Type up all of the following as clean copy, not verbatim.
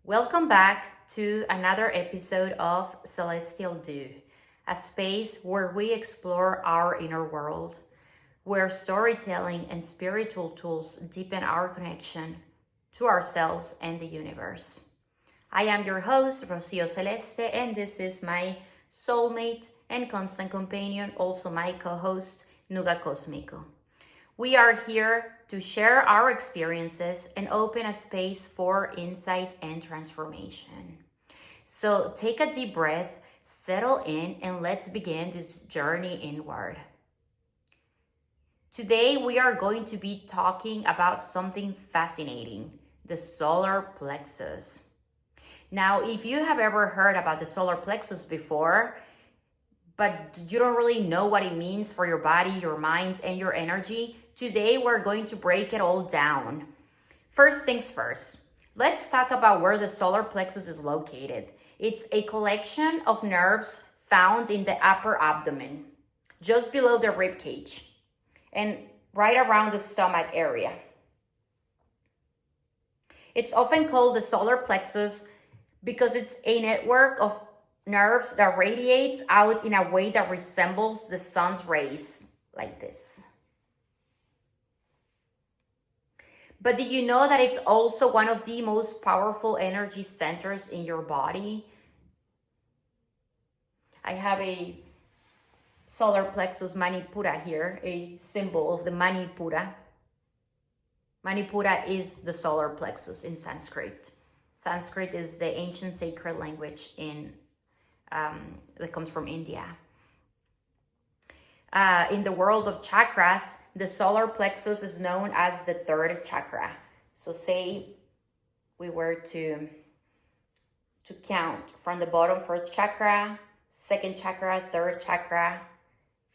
Welcome back to another episode of Celestial Dew, a space where we explore our inner world, where storytelling and spiritual tools deepen our connection to ourselves and the universe. I am your host, Rocio Celeste, and this is my soulmate and constant companion, also my co-host, Nuga Cosmico. We are here to share our experiences and open a space for insight and transformation. So take a deep breath, settle in, and let's begin this journey inward. Today, we are going to be talking about something fascinating, the solar plexus. Now, if you have ever heard about the solar plexus before, but you don't really know what it means for your body, your mind, and your energy, today we're going to break it all down. First things first, let's talk about where the solar plexus is located. It's a collection of nerves found in the upper abdomen, just below the rib cage, and right around the stomach area. It's often called the solar plexus because it's a network of nerves that radiates out in a way that resembles the sun's rays, like this. But did you know that it's also one of the most powerful energy centers in your body? I have a solar plexus manipura here, a symbol of the manipura. Manipura is the solar plexus in Sanskrit. Sanskrit is the ancient sacred language that comes from India. In the world of chakras, the solar plexus is known as the third chakra. So say we were to count from the bottom, first chakra, second chakra, third chakra,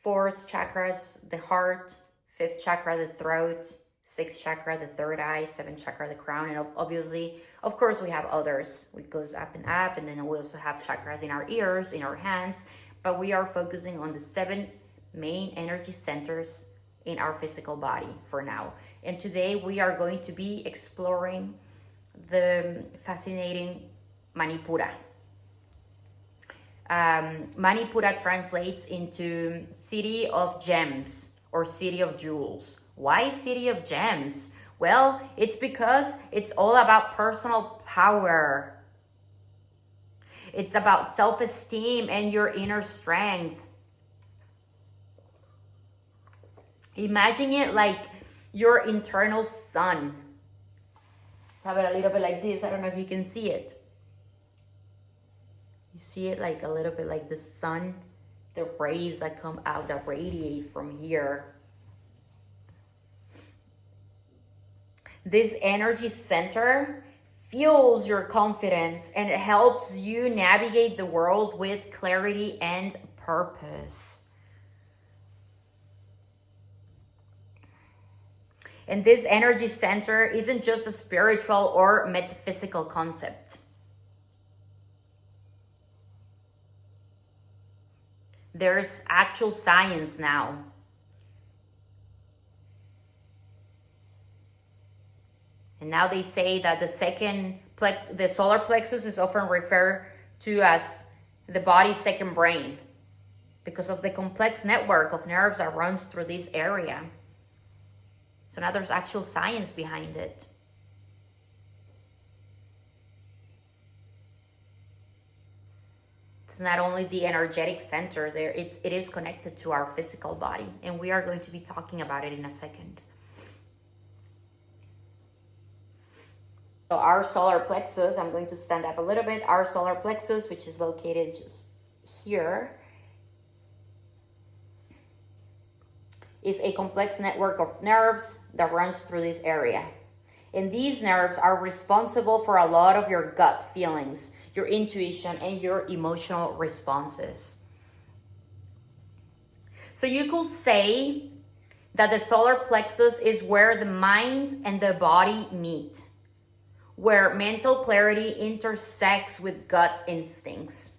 fourth chakra, the heart, fifth chakra, the throat, sixth chakra, the third eye, seventh chakra, the crown, and obviously, of course, we have others. It goes up, and then we also have chakras in our ears, in our hands, but we are focusing on the 7 main energy centers in our physical body for now. And today we are going to be exploring the fascinating Manipura. Manipura translates into city of gems or city of jewels. Why city of gems? Well, it's because it's all about personal power. It's about self-esteem and your inner strength. Imagine it like your internal sun. Have it a little bit like this. I don't know if you can see it. You see it like a little bit like the sun, the rays that come out, that radiate from here. This energy center fuels your confidence and it helps you navigate the world with clarity and purpose. And this energy center isn't just a spiritual or metaphysical concept. There's actual science now. And now they say that the solar plexus is often referred to as the body's second brain because of the complex network of nerves that runs through this area. So now there's actual science behind it. It's not only the energetic center there, it is connected to our physical body. And we are going to be talking about it in a second. So our solar plexus, I'm going to stand up a little bit. Our solar plexus, which is located just here, is a complex network of nerves that runs through this area. And these nerves are responsible for a lot of your gut feelings, your intuition, and your emotional responses. So you could say that the solar plexus is where the mind and the body meet, where mental clarity intersects with gut instincts.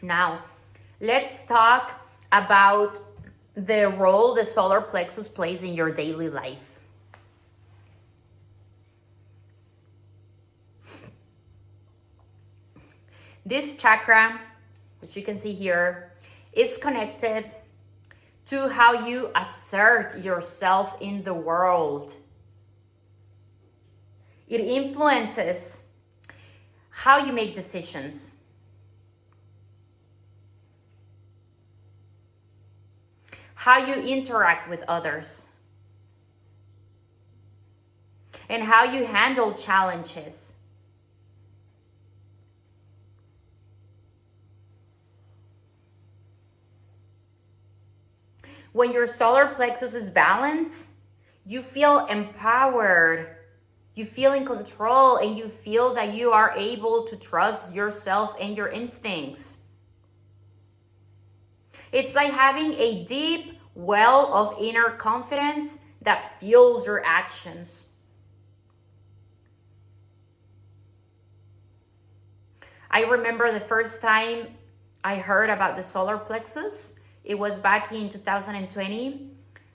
Now, let's talk about the role the solar plexus plays in your daily life. This chakra, which you can see here, is connected to how you assert yourself in the world. It influences how you make decisions, how you interact with others, and how you handle challenges. When your solar plexus is balanced, you feel empowered, you feel in control, and you feel that you are able to trust yourself and your instincts. It's like having a deep well of inner confidence that fuels your actions. I remember the first time I heard about the solar plexus. It was back in 2020.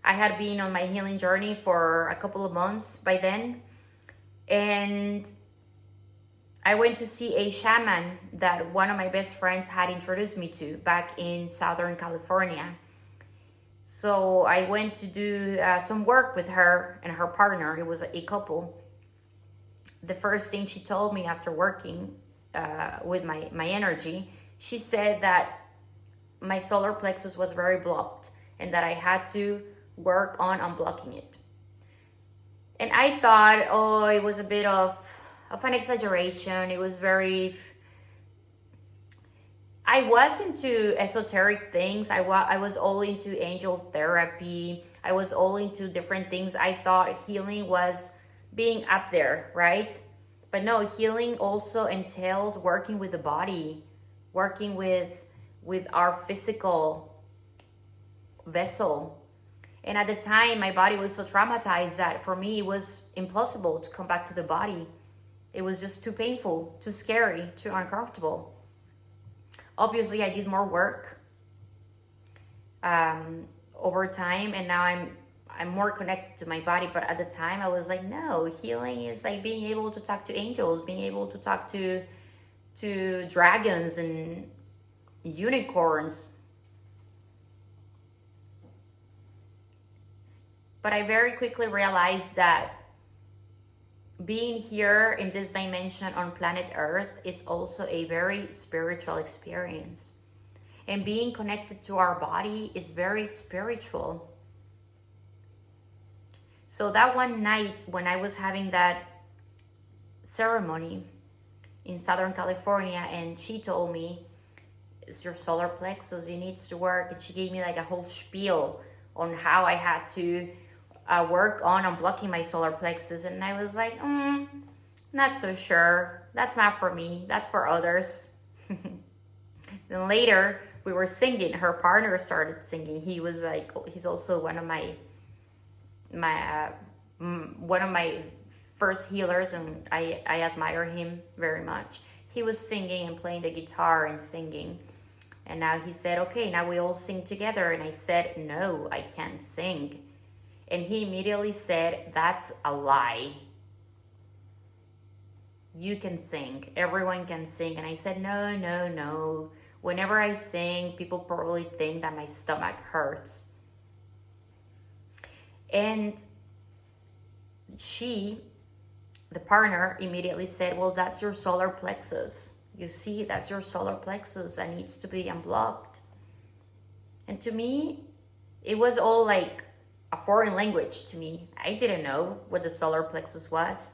I had been on my healing journey for a couple of months by then. And I went to see a shaman that one of my best friends had introduced me to back in Southern California. So I went to do some work with her and her partner. It was a couple. The first thing she told me after working with my energy, she said that my solar plexus was very blocked and that I had to work on unblocking it. And I thought, oh, it was a bit of an exaggeration. It was I was into esoteric things. I was all into angel therapy. I was all into different things. I thought healing was being up there, right? But no, healing also entailed working with the body, working with our physical vessel. And at the time, my body was so traumatized that for me, it was impossible to come back to the body. It was just too painful, too scary, too uncomfortable. Obviously, I did more work over time, and now I'm more connected to my body. But at the time, I was like, no, healing is like being able to talk to angels, being able to talk to dragons and unicorns. But I very quickly realized that being here in this dimension on planet Earth is also a very spiritual experience. And being connected to our body is very spiritual. So that one night when I was having that ceremony in Southern California, and she told me, it's your solar plexus, it needs to work. And she gave me like a whole spiel on how I had to work on unblocking my solar plexus. And I was like, not so sure. That's not for me. That's for others. Then later we were singing. Her partner started singing. He was like, he's also one of my first healers, and I admire him very much. He was singing and playing the guitar and singing. And now he said, okay, now we all sing together. And I said, no, I can't sing. And he immediately said, that's a lie. You can sing. Everyone can sing. And I said, no. Whenever I sing, people probably think that my stomach hurts. And the partner, immediately said, well, that's your solar plexus. You see, that's your solar plexus that needs to be unblocked. And to me, it was all like a foreign language to me. I didn't know what the solar plexus was.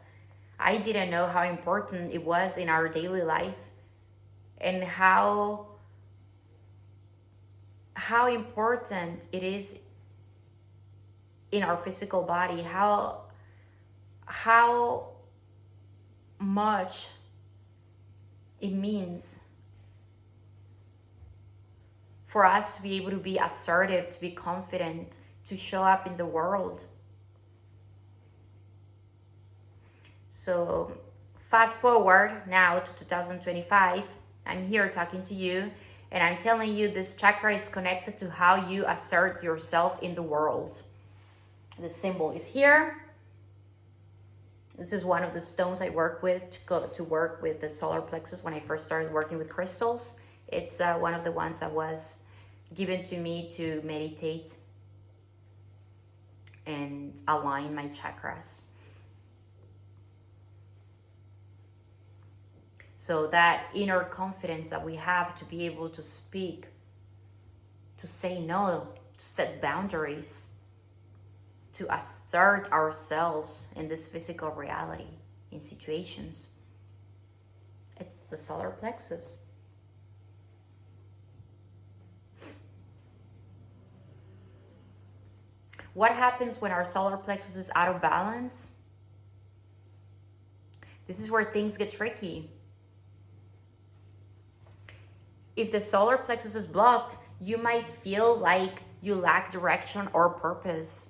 I didn't know how important it was in our daily life and how important it is in our physical body, how much it means for us to be able to be assertive, to be confident, to show up in the world. So fast forward now to 2025, I'm here talking to you, And I'm telling you, this chakra is connected to how you assert yourself in the world. The symbol is here. This is one of the stones I work with to work with the solar plexus when I first started working with crystals. It's one of the ones that was given to me to meditate and align my chakras. So that inner confidence that we have to be able to speak, to say no, to set boundaries, to assert ourselves in this physical reality, in situations. It's the solar plexus. What happens when our solar plexus is out of balance? This is where things get tricky. If the solar plexus is blocked, you might feel like you lack direction or purpose.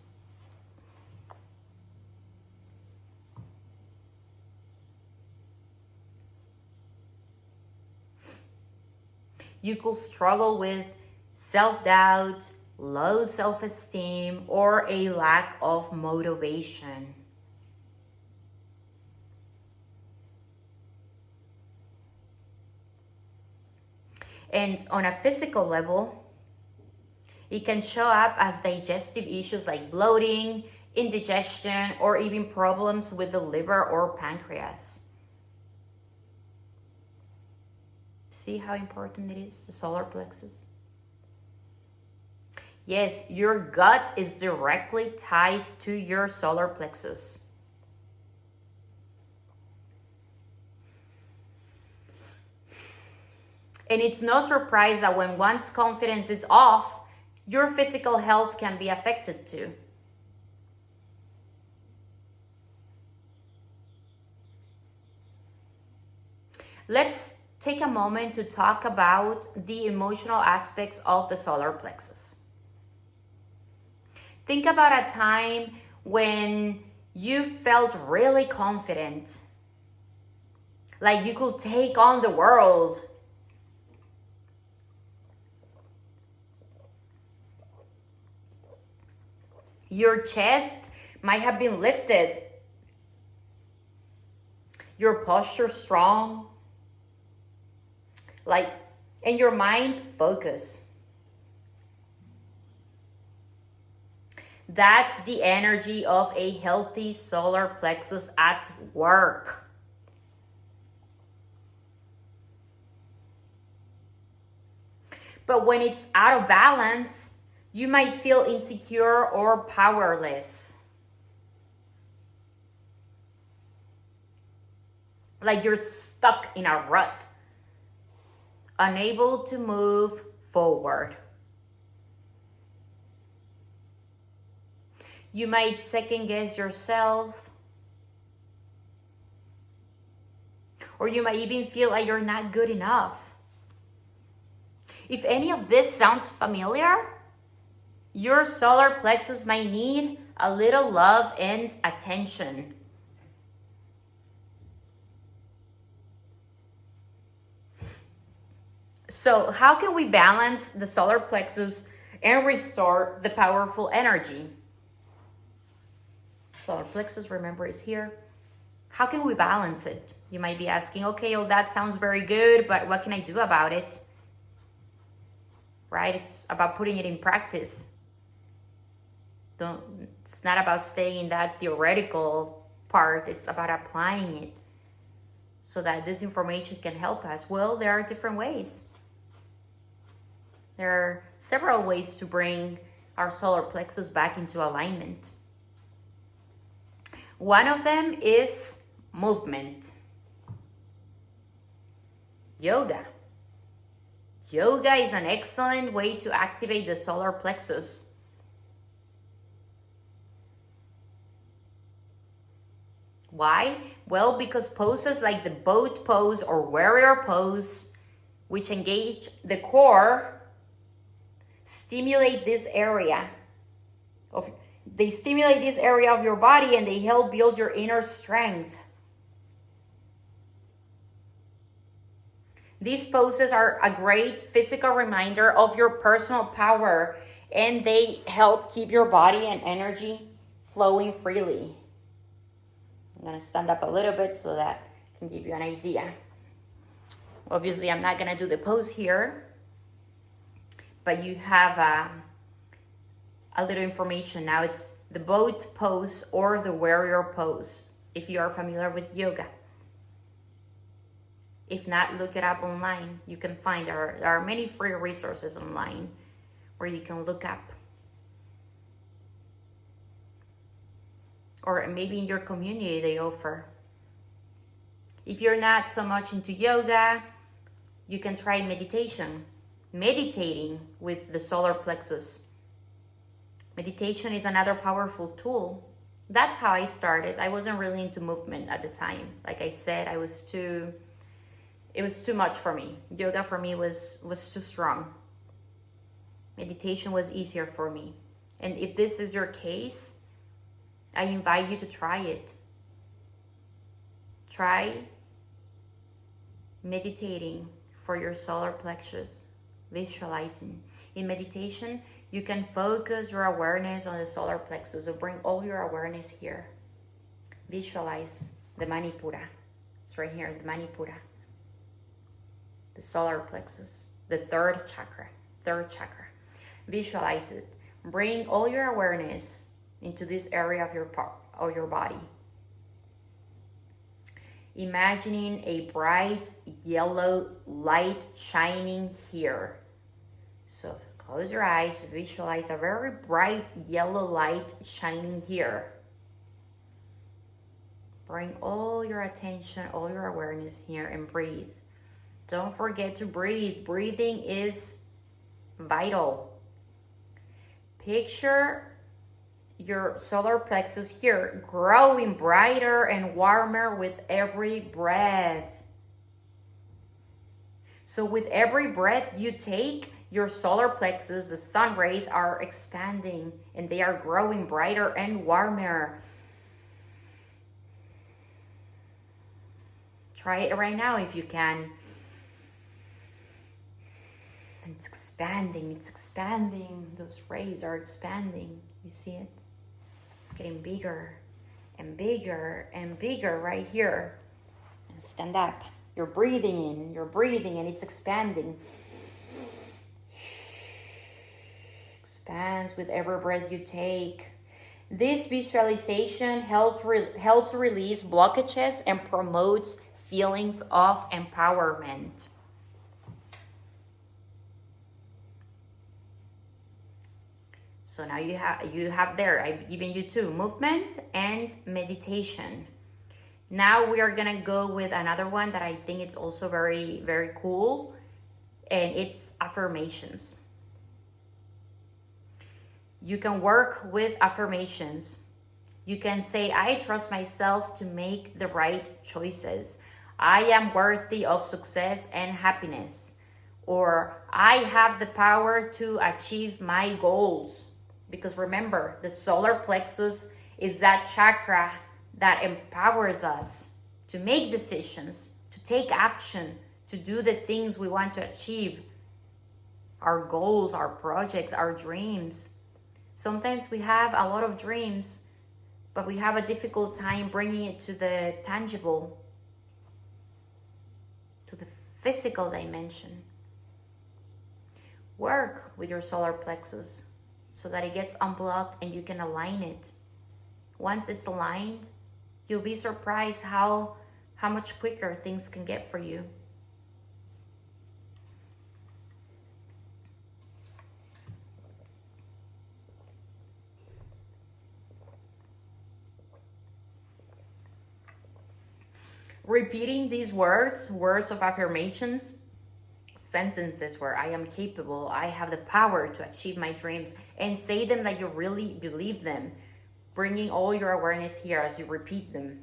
You could struggle with self-doubt, low self-esteem, or a lack of motivation. And on a physical level, it can show up as digestive issues like bloating, indigestion, or even problems with the liver or pancreas. See how important it is, the solar plexus? Yes, your gut is directly tied to your solar plexus. And it's no surprise that when one's confidence is off, your physical health can be affected too. Let's take a moment to talk about the emotional aspects of the solar plexus. Think about a time when you felt really confident, like you could take on the world. Your chest might have been lifted, your posture strong, and your mind focused. That's the energy of a healthy solar plexus at work. But when it's out of balance, you might feel insecure or powerless. Like you're stuck in a rut, unable to move forward. You might second guess yourself, or you might even feel like you're not good enough. If any of this sounds familiar, your solar plexus might need a little love and attention. So, how can we balance the solar plexus and restore the powerful energy? Solar plexus, remember, is here. How can we balance it? You might be asking, okay, oh, that sounds very good, but what can I do about it? Right? It's about putting it in practice. It's not about staying in that theoretical part. It's about applying it so that this information can help us. Well, there are different ways. There are several ways to bring our solar plexus back into alignment. One of them is movement. Yoga. Yoga is an excellent way to activate the solar plexus. Why? Well, because poses like the boat pose or warrior pose, which engage the core, stimulate this area of your body, and they help build your inner strength. These poses are a great physical reminder of your personal power, and they help keep your body and energy flowing freely. I'm gonna stand up a little bit so that I can give you an idea. Obviously, I'm not gonna do the pose here, but you have a little information. Now it's the boat pose or the warrior pose, if you are familiar with yoga. If not, look it up online. You can find, there are many free resources online where you can look up. Or maybe in your community they offer. If you're not so much into yoga, you can try meditation. Meditating with the solar plexus. Meditation is another powerful tool. That's how I started. I wasn't really into movement at the time. Like I said, it was too much for me. Yoga for me was too strong. Meditation was easier for me. And if this is your case, I invite you to try it. Try meditating for your solar plexus, visualizing. In meditation, you can focus your awareness on the solar plexus, so bring all your awareness here. Visualize the Manipura. It's right here, the Manipura. The solar plexus, the third chakra. Visualize it. Bring all your awareness into this area of your body. Imagining a bright yellow light shining here. So close your eyes, visualize a very bright yellow light shining here. Bring all your attention, all your awareness here and breathe. Don't forget to breathe. Breathing is vital. Picture your solar plexus here growing brighter and warmer with every breath. So with every breath you take, your solar plexus, the sun rays, are expanding and they are growing brighter and warmer. Try it right now if you can. It's expanding, Those rays are expanding. You see it? It's getting bigger and bigger and bigger right here. And stand up. You're breathing in, and it's expanding. Expands with every breath you take. This visualization helps release blockages and promotes feelings of empowerment. So now you have there, I've given you two, movement and meditation. Now we are gonna go with another one that I think it's also very, very cool, and it's affirmations. You can work with affirmations. You can say, I trust myself to make the right choices. I am worthy of success and happiness. Or I have the power to achieve my goals. Because remember, the solar plexus is that chakra that empowers us to make decisions, to take action, to do the things we want to achieve. Our goals, our projects, our dreams. Sometimes we have a lot of dreams, but we have a difficult time bringing it to the tangible, to the physical dimension. Work with your solar plexus so that it gets unblocked and you can align it. Once it's aligned, you'll be surprised how much quicker things can get for you. Repeating these words of affirmations, sentences where I am capable, I have the power to achieve my dreams, and say them like you really believe them, bringing all your awareness here as you repeat them.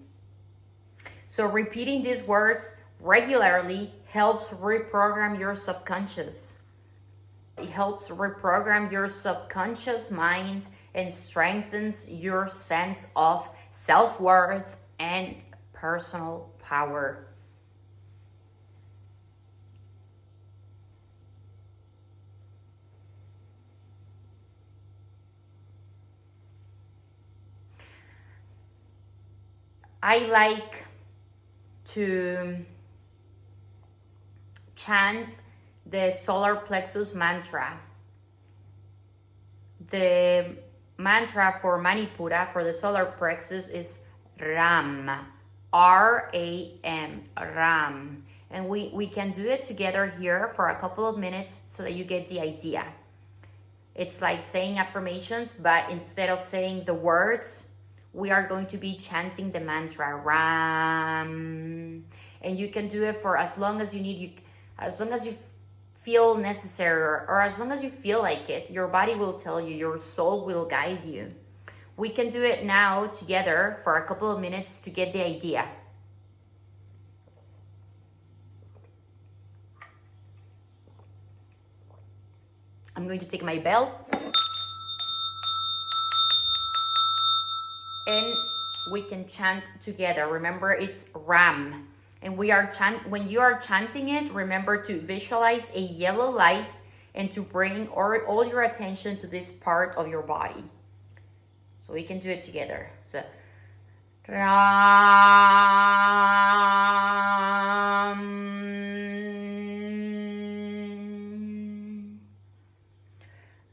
So repeating these words regularly helps reprogram your subconscious. It helps reprogram your subconscious mind and strengthens your sense of self-worth and personal power. I like to chant the solar plexus mantra. The mantra for Manipura, for the solar plexus, is Ram. R-A-M. Ram. And we can do it together here for a couple of minutes so that you get the idea. It's like saying affirmations, but instead of saying the words, we are going to be chanting the mantra Ram. And you can do it for as long as you need, as long as you feel necessary, or as long as you feel like it. Your body will tell you, your soul will guide you. We can do it now together for a couple of minutes to get the idea. I'm going to take my bell and we can chant together. Remember, it's Ram. And when you are chanting it, remember to visualize a yellow light and to bring all your attention to this part of your body. So we can do it together. So, Ram.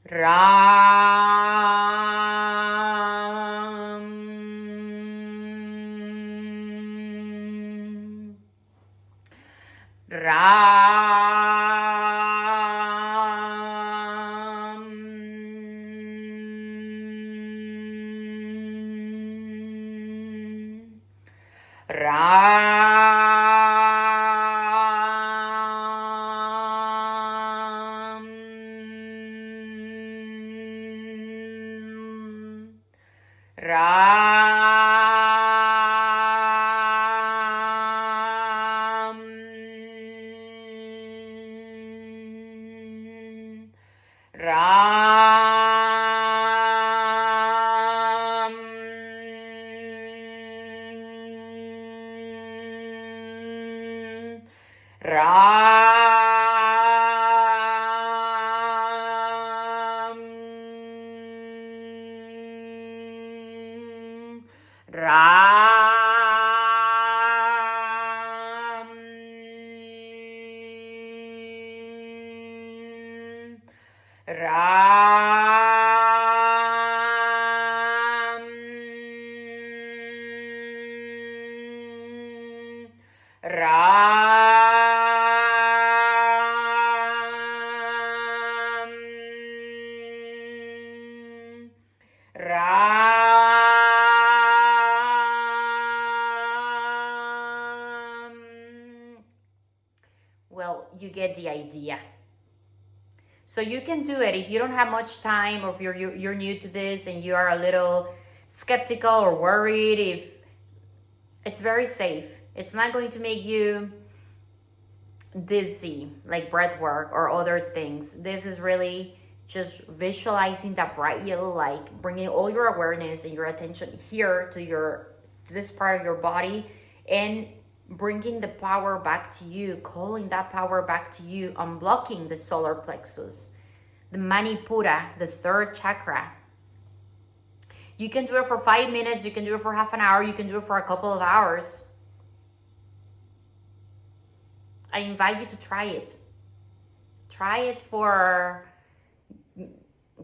Ram. Well, you get the idea. So you can do it if you don't have much time, or if you're new to this and you are a little skeptical or worried. If it's very safe, it's not going to make you dizzy like breathwork or other things. This is really just visualizing that bright yellow light, bringing all your awareness and your attention here to this part of your body, and bringing the power back to you, calling that power back to you, unblocking the solar plexus, the Manipura, the third chakra. You can do it for 5 minutes, you can do it for half an hour, you can do it for a couple of hours. I invite you to try it. Try it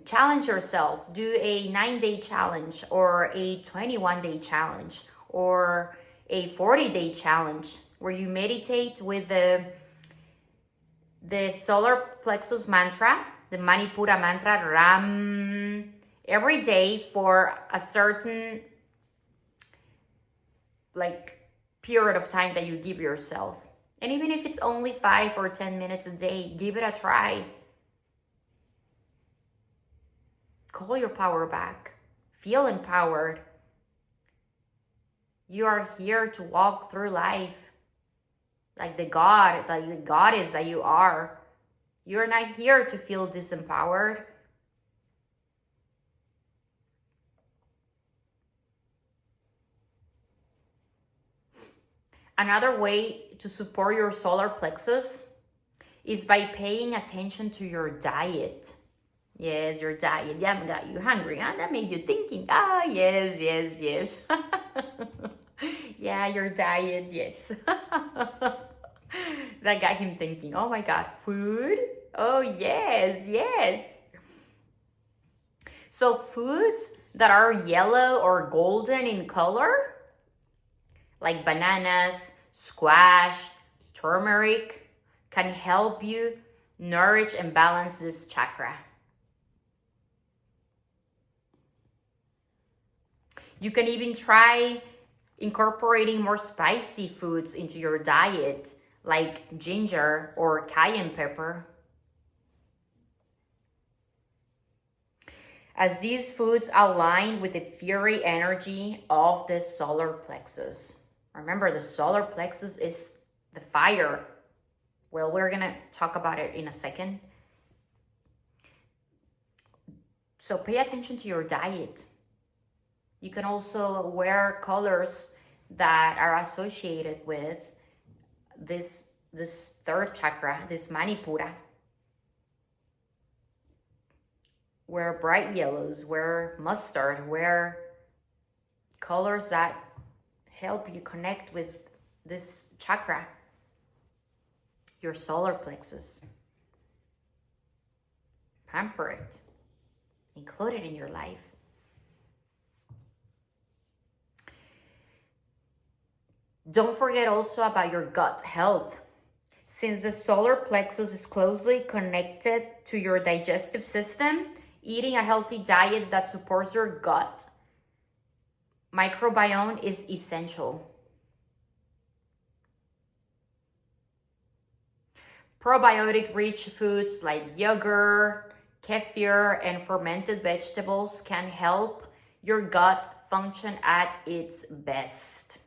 challenge yourself. Do a 9-day challenge, or a 21-day challenge, or a 40-day challenge where you meditate with the solar plexus mantra, the Manipura mantra, Ram, every day for a certain period of time that you give yourself. And even if it's only 5 or 10 minutes a day, give it a try. Call your power back. Feel empowered. You are here to walk through life like the goddess that you are. You're not here to feel disempowered. Another way to support your solar plexus is by paying attention to your diet. Yes, your diet. That got you hungry, huh? That made you thinking. Yes. Yeah, your diet, yes. That got him thinking, oh my God, food? Oh, yes, yes. So, foods that are yellow or golden in color, like bananas, squash, turmeric, can help you nourish and balance this chakra. You can even try incorporating more spicy foods into your diet, like ginger or cayenne pepper, as these foods align with the fiery energy of the solar plexus. Remember, the solar plexus is the fire. Well, we're gonna talk about it in a second. So pay attention to your diet. You can also wear colors that are associated with this third chakra, this manipura. Wear bright yellows, wear mustard, wear colors that help you connect with this chakra, your solar plexus. Pamper it, include it in your life. Don't forget also about your gut health. Since the solar plexus is closely connected to your digestive system, eating a healthy diet that supports your gut microbiome is essential. Probiotic-rich foods like yogurt, kefir, and fermented vegetables can help your gut function at its best,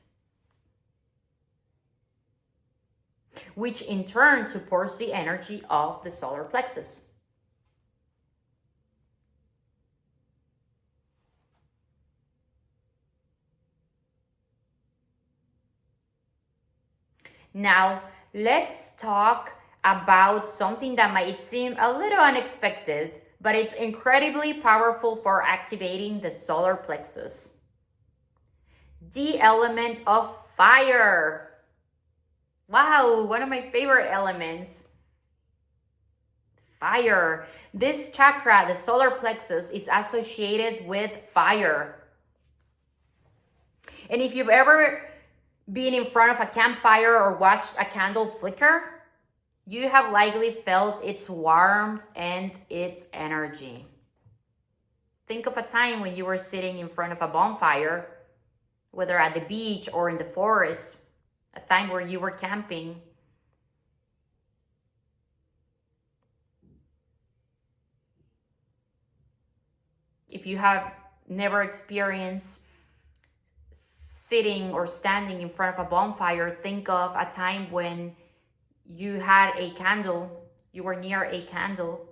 which in turn supports the energy of the solar plexus. Now, let's talk about something that might seem a little unexpected, but it's incredibly powerful for activating the solar plexus. The element of fire. Wow, one of my favorite elements. Fire. This chakra, the solar plexus, is associated with fire. And if you've ever been in front of a campfire or watched a candle flicker, you have likely felt its warmth and its energy. Think of a time when you were sitting in front of a bonfire, whether at the beach or in the forest, a time where you were camping. If you have never experienced sitting or standing in front of a bonfire, think of a time when you had a candle, you were near a candle,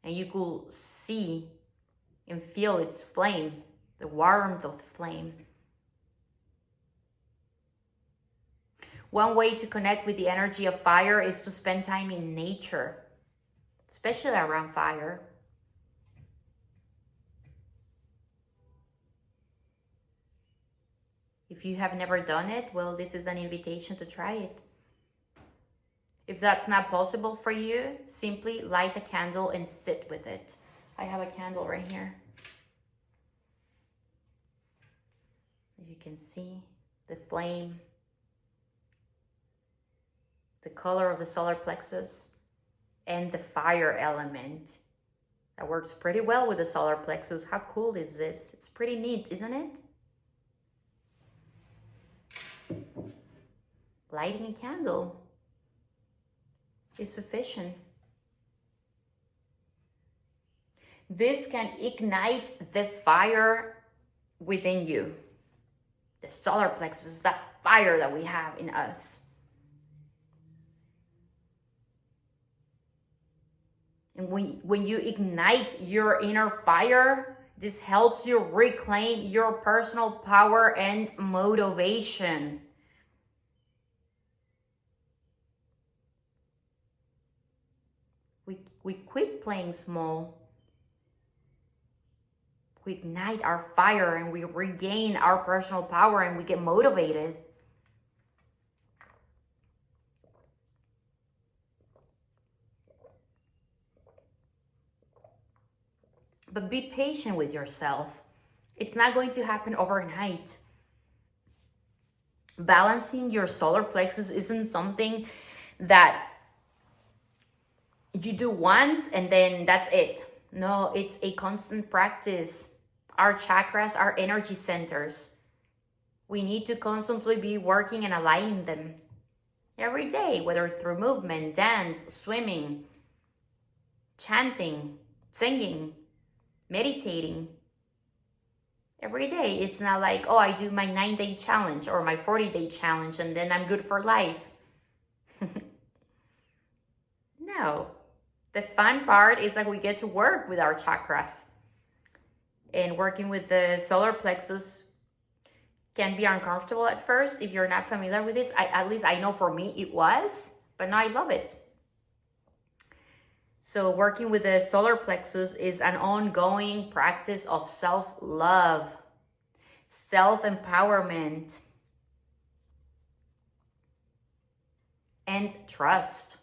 and you could see and feel its flame, the warmth of the flame. One way to connect with the energy of fire is to spend time in nature, especially around fire. If you have never done it, well, this is an invitation to try it. If that's not possible for you, simply light a candle and sit with it. I have a candle right here. You can see the flame, the color of the solar plexus, and the fire element. That works pretty well with the solar plexus. How cool is this? It's pretty neat, isn't it? Lighting a candle is sufficient. This can ignite the fire within you. The solar plexus is that fire that we have in us. And when you ignite your inner fire, this helps you reclaim your personal power and motivation. We quit playing small. we ignite our fire and we regain our personal power and we get motivated. But be patient with yourself. It's not going to happen overnight. Balancing your solar plexus isn't something that you do once and then that's it. No, it's a constant practice. Our chakras are energy centers. We need to constantly be working and aligning them every day, whether through movement, dance, swimming, chanting, singing, meditating. Every day. It's not like, oh, I do my 9-day challenge or my 40-day challenge and then I'm good for life. No. The fun part is that we get to work with our chakras. And working with the solar plexus can be uncomfortable at first if you're not familiar with this. At least I know for me it was, but now I love it. So working with the solar plexus is an ongoing practice of self-love, self-empowerment, and trust.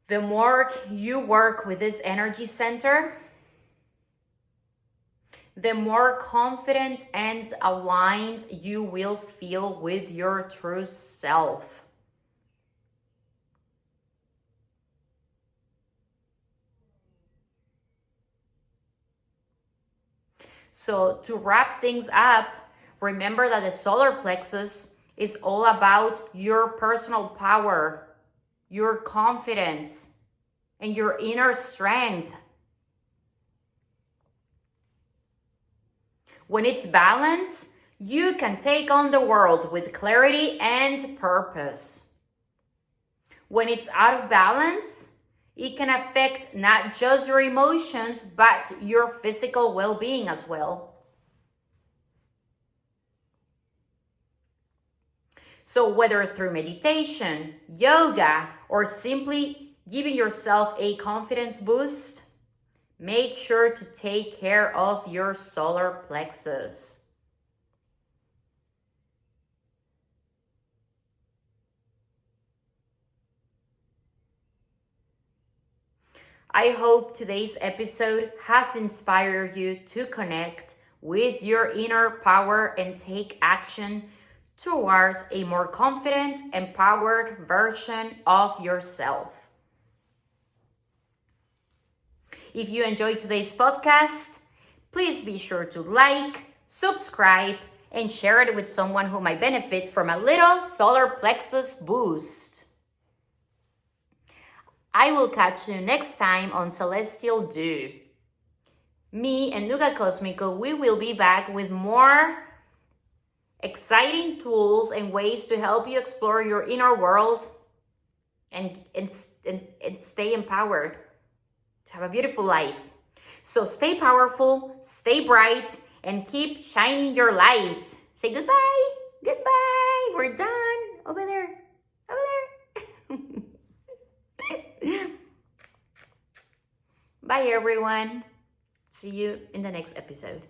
The more you work with this energy center, the more confident and aligned you will feel with your true self. So to wrap things up, remember that the solar plexus is all about your personal power, your confidence, and your inner strength. When it's balanced, you can take on the world with clarity and purpose. When it's out of balance, it can affect not just your emotions, but your physical well-being as well. So whether through meditation, yoga, or simply giving yourself a confidence boost, make sure to take care of your solar plexus. I hope today's episode has inspired you to connect with your inner power and take action towards a more confident, empowered version of yourself. If you enjoyed today's podcast, please be sure to like, subscribe, and share it with someone who might benefit from a little solar plexus boost. I will catch you next time on Celestial Dew. Me and Nuga Cosmico, we will be back with more exciting tools and ways to help you explore your inner world and stay empowered to have a beautiful life. So stay powerful, stay bright, and keep shining your light. Say goodbye. Goodbye. We're done. Over there. Over there. Bye, everyone. See you in the next episode.